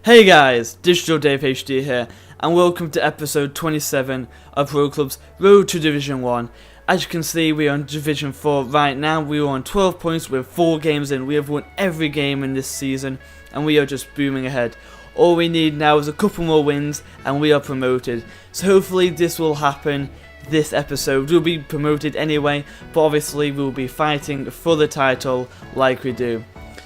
Hey guys, DigitalDaveHD here, and welcome to episode 27 of Pro Club's Road to Division 1. As you can see, we are on Division 4 right now. We are on 12 points with 4 games in. We have won every game in this season, and we are just booming ahead. All we need now is a couple more wins, and we are promoted. So hopefully this will happen this episode. We'll be promoted anyway, but obviously we'll be fighting for the title like we do.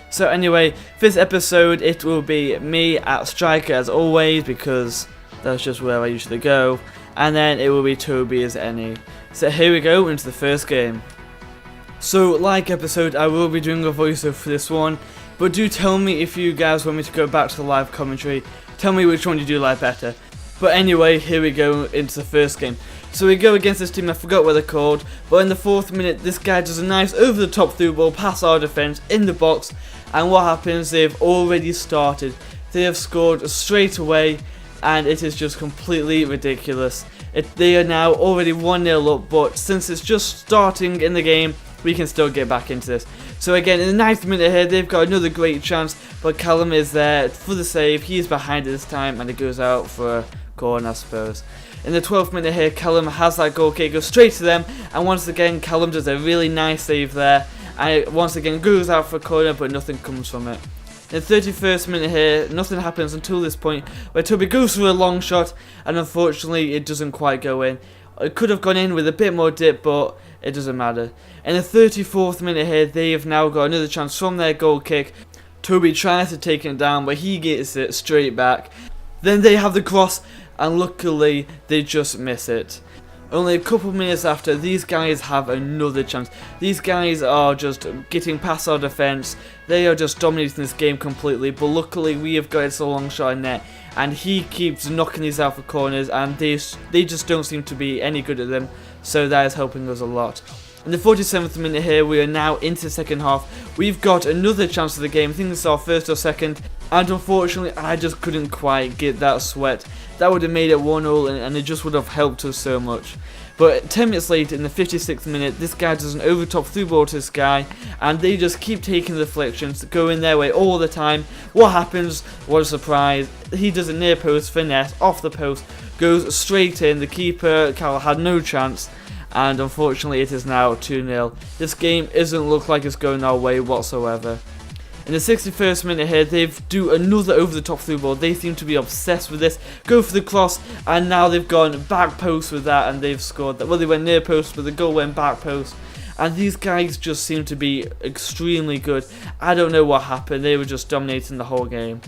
So anyway, this episode it will be me at striker as always, because that's just where I usually go, and then it will be Toby as any. So here we go into the first game. So like episode, I will be doing a voiceover for this one, but do tell me if you guys want me to go back to the live commentary. Tell me which one you do like better. But anyway, here we go into the first game. So we go against this team, I forgot what they're called, but in the 4th minute this guy does a nice over the top through ball past our defence in the box, and what happens, they've already started. They have scored straight away, and it is just completely ridiculous. They are now already 1-0 up, but since it's just starting in the game, we can still get back into this. So again, in the 9th minute here, they've got another great chance, but Callum is there for the save. He's behind it this time, and it goes out for a corner, I suppose. In the 12th minute here, Callum has that goal kick, goes straight to them, and once again, Callum does a really nice save there, and it once again goes out for a corner, but nothing comes from it. In the 31st minute here, nothing happens until this point, where Toby goes for a long shot, and unfortunately, it doesn't quite go in. It could have gone in with a bit more dip, but it doesn't matter. In the 34th minute here, they have now got another chance from their goal kick. Toby tries to take it down, but he gets it straight back. Then they have the cross, and luckily they just miss it. Only a couple minutes after, these guys have another chance. These guys are just getting past our defence. They are just dominating this game completely, but luckily we have got a long shot in net, and he keeps knocking these out for corners, and they just don't seem to be any good at them, so that is helping us a lot. In the 47th minute here, we are now into the second half. We've got another chance of the game. I think this is our first or second, and unfortunately I just couldn't quite get that sweat. That would have made it 1-0, and it just would have helped us so much. But 10 minutes later, in the 56th minute, this guy does an over top through ball to this guy, and they just keep taking the deflections, going their way all the time. What happens? What a surprise. He does a near post finesse off the post, goes straight in. The keeper, Cal, had no chance, and unfortunately it is now 2-0. This game doesn't look like it's going our way whatsoever. In the 61st minute here, they do another over the top through ball. They seem to be obsessed with this. Go for the cross, and now they've gone back post with that, and they've scored that. Well, they went near post, but the goal went back post. And these guys just seem to be extremely good. I don't know what happened. They were just dominating the whole game.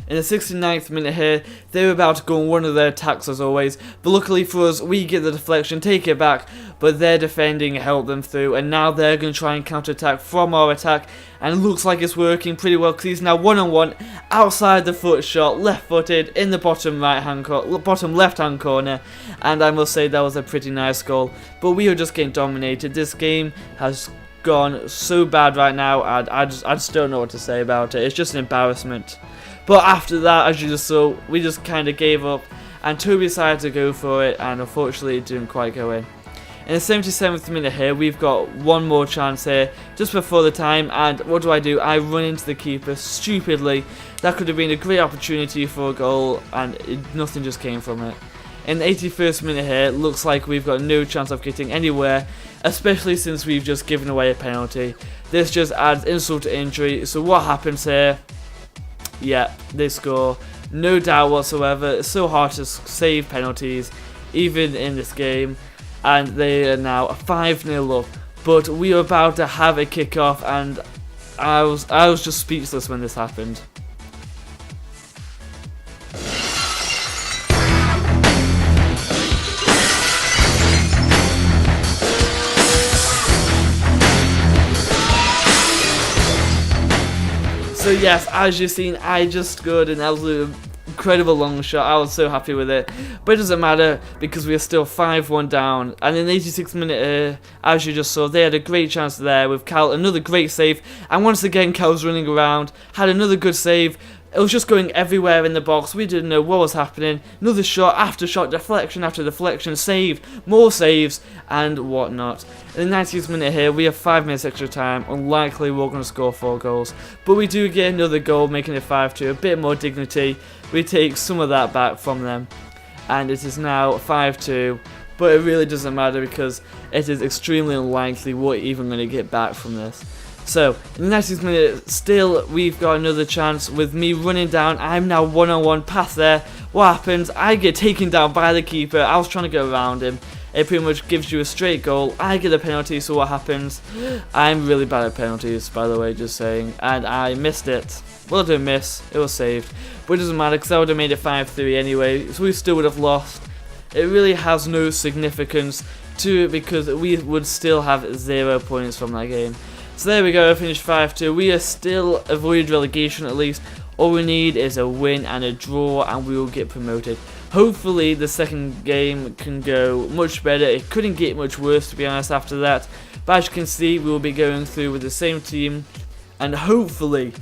In the 69th minute here, they were about to go on one of their attacks as always, but luckily for us, we get the deflection, take it back, but their defending helped them through, and now they're going to try and counter-attack from our attack, and it looks like it's working pretty well, because he's now one-on-one, outside the foot shot, left-footed, in the bottom left-hand corner, and I must say that was a pretty nice goal, but we are just getting dominated. This game has gone so bad right now, and I just don't know what to say about it. It's just an embarrassment. But after that, as you just saw, we just kind of gave up, and Toby decided to go for it, and unfortunately it didn't quite go in. In the 77th minute here, we've got one more chance here, just before the time, and what do? I run into the keeper stupidly. That could have been a great opportunity for a goal, and nothing just came from it. In the 81st minute here, it looks like we've got no chance of getting anywhere, especially since we've just given away a penalty. This just adds insult to injury, so what happens here? Yeah, they score, no doubt whatsoever. It's so hard to save penalties, even in this game, and they are now 5-0 up. But we are about to have a kickoff, and I was just speechless when this happened. So yes, as you've seen, I just scored an absolute incredible long shot. I was so happy with it, but it doesn't matter because we are still 5-1 down. And in the 86th minute, as you just saw, they had a great chance there with Cal, another great save, and once again Cal's running around, had another good save, It was just going everywhere in the box. We didn't know what was happening. Another shot after shot, deflection after deflection, save, more saves, and whatnot. In the 90th minute here, we have 5 minutes extra time. Unlikely we're going to score 4 goals. But we do get another goal, making it 5-2. A bit more dignity. We take some of that back from them. And it is now 5-2. But it really doesn't matter because it is extremely unlikely we're even going to get back from this. So, in the 90th minute, still, we've got another chance with me running down. I'm now one-on-one past there. What happens? I get taken down by the keeper. I was trying to go around him. It pretty much gives you a straight goal. I get a penalty, so what happens? I'm really bad at penalties, by the way, just saying. And I missed it. Well, I didn't miss. It was saved. But it doesn't matter, because I would have made it 5-3 anyway. So we still would have lost. It really has no significance to it, because we would still have 0 points from that game. So there we go, finished 5-2. We are still avoided relegation at least. All we need is a win and a draw and we will get promoted. Hopefully the second game can go much better. It couldn't get much worse, to be honest, after that. But as you can see, we will be going through with the same team. And hopefully,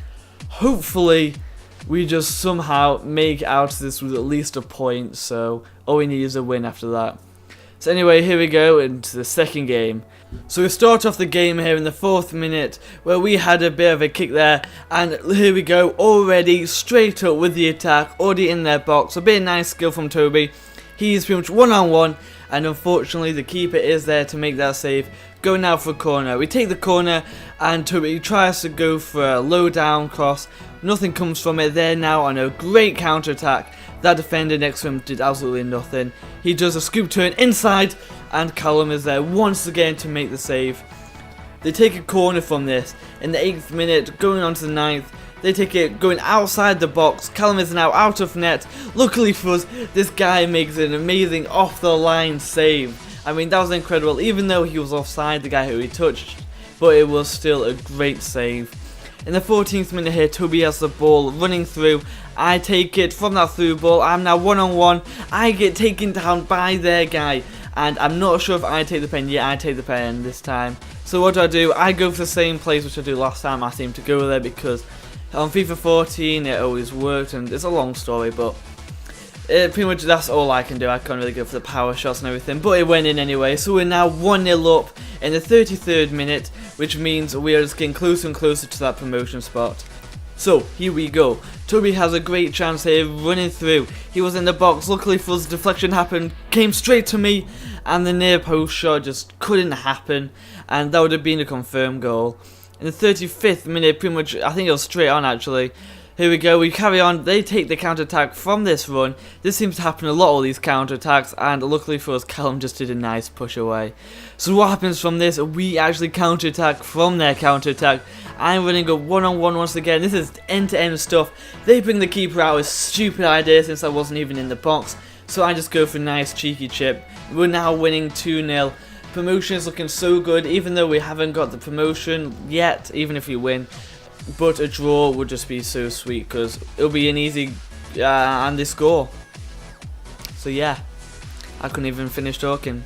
we just somehow make out this with at least a point. So all we need is a win after that. So anyway, here we go into the second game. So we start off the game here in the 4th minute where we had a bit of a kick there, and here we go already straight up with the attack, already in their box. A bit of nice skill from Toby. He's pretty much one-on-one, and unfortunately the keeper is there to make that save. Going out for a corner. We take the corner and Toby tries to go for a low down cross. Nothing comes from it. They're now on a great counter attack. That defender next to him did absolutely nothing. He does a scoop turn inside, and Callum is there once again to make the save. They take a corner from this in the 8th minute, going on to the 9th. They take it going outside the box. Callum is now out of net. Luckily for us, this guy makes an amazing off the line save. I mean, that was incredible, even though he was offside, the guy who he touched. But it was still a great save. In the 14th minute here, Toby has the ball running through. I take it from that through ball. I'm now one-on-one. I get taken down by their guy. And I'm not sure if I take the pen. Yeah, I take the pen this time. So what do? I go for the same place which I did last time. I seem to go there because on FIFA 14 it always worked. And it's a long story, but pretty much that's all I can do. I can't really go for the power shots and everything, but it went in anyway. So we're now 1-0 up in the 33rd minute, which means we are just getting closer and closer to that promotion spot. So here we go. Toby has a great chance here, running through. He was in the box. Luckily for us, deflection happened, came straight to me, and the near post shot just couldn't happen, and that would have been a confirmed goal. In the 35th minute, pretty much, I think it was straight on actually. Here we go, we carry on. They take the counter-attack from this run. This seems to happen a lot, all these counter-attacks, and luckily for us, Callum just did a nice push away. So what happens from this? We actually counter-attack from their counter-attack. I'm running a one-on-one once again. This is end-to-end stuff. They bring the keeper out, a stupid idea since I wasn't even in the box. So I just go for a nice cheeky chip. We're now winning 2-0. Promotion is looking so good, even though we haven't got the promotion yet, even if we win. But a draw would just be so sweet because it'll be an easy and they score. So yeah, I couldn't even finish talking.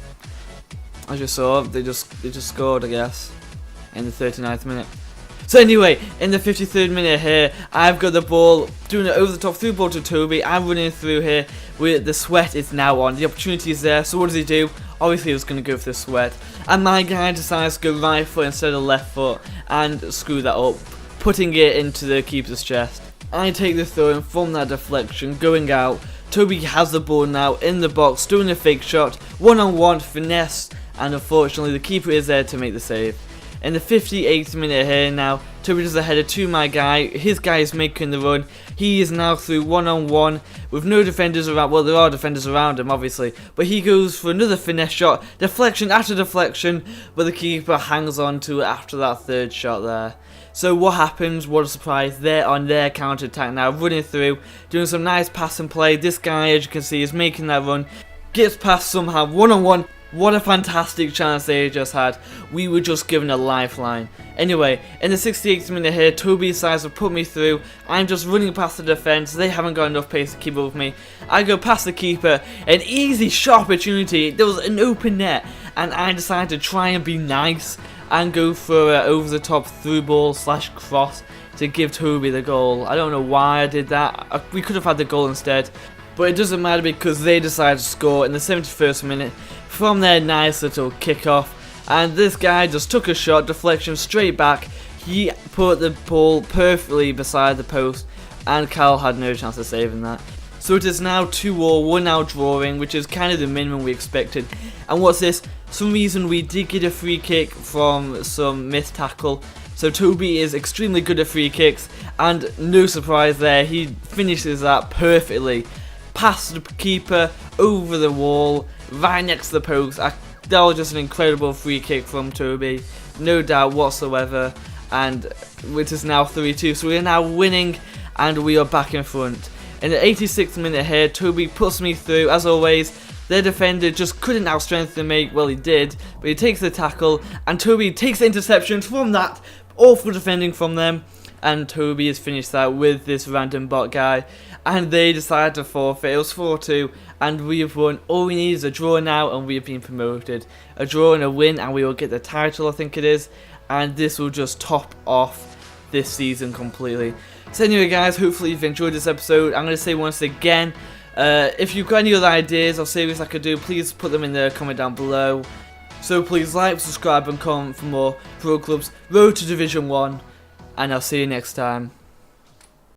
As you saw, they just scored, I guess, in the 39th minute. So anyway, in the 53rd minute here, I've got the ball, doing it over the top, through ball to Toby. I'm running through here. The sweat is now on. The opportunity is there. So what does he do? Obviously, he was going to go for the sweat. And my guy decides to go right foot instead of left foot and screw that up, putting it into the keeper's chest. I take the throw in from that deflection, going out. Toby has the ball now in the box, doing a fake shot, one-on-one, finesse, and unfortunately the keeper is there to make the save. In the 58th minute here now, Toby does a header to my guy. His guy is making the run. He is now through one-on-one with no defenders around. Well, there are defenders around him, obviously. But he goes for another finesse shot. Deflection after deflection. But the keeper hangs on to it after that third shot there. So what happens? What a surprise. They're on their counter-attack now, running through, doing some nice pass and play. This guy, as you can see, is making that run. Gets past somehow, one-on-one. What a fantastic chance they just had. We were just given a lifeline. Anyway, in the 68th minute here, Toby decides to put me through. I'm just running past the defence. They haven't got enough pace to keep up with me. I go past the keeper. An easy shot opportunity. There was an open net. And I decided to try and be nice and go for an over-the-top through ball / cross. to give Toby the goal. I don't know why I did that. We could have had the goal instead, but it doesn't matter because they decided to score in the 71st minute from their nice little kickoff. And this guy just took a shot, deflection straight back. He put the ball perfectly beside the post, and Cal had no chance of saving that. So it is now 2-2, we're now drawing, which is kind of the minimum we expected. And what's this? Some reason we did get a free kick from some missed tackle. So Toby is extremely good at free kicks, and no surprise there, he finishes that perfectly. Past the keeper, over the wall, right next to the post. That was just an incredible free kick from Toby, no doubt whatsoever. And it is now 3-2, so we are now winning, and we are back in front. In the 86th minute here, Toby puts me through, as always. Their defender just couldn't outstrengthen me. Well, he did, but he takes the tackle, and Toby takes the interception from that. Awful defending from them, and Toby has finished that with this random bot guy, and they decided to forfeit. It was 4-2, and we have won. All we need is a draw now, and we have been promoted. A draw and a win, and we will get the title, I think it is, and this will just top off this season completely. So anyway guys, hopefully you've enjoyed this episode. I'm going to say once again, if you've got any other ideas or series I could do, please put them in the comment down below. So please like, subscribe and comment for more Pro Clubs Road to Division 1, and I'll see you next time.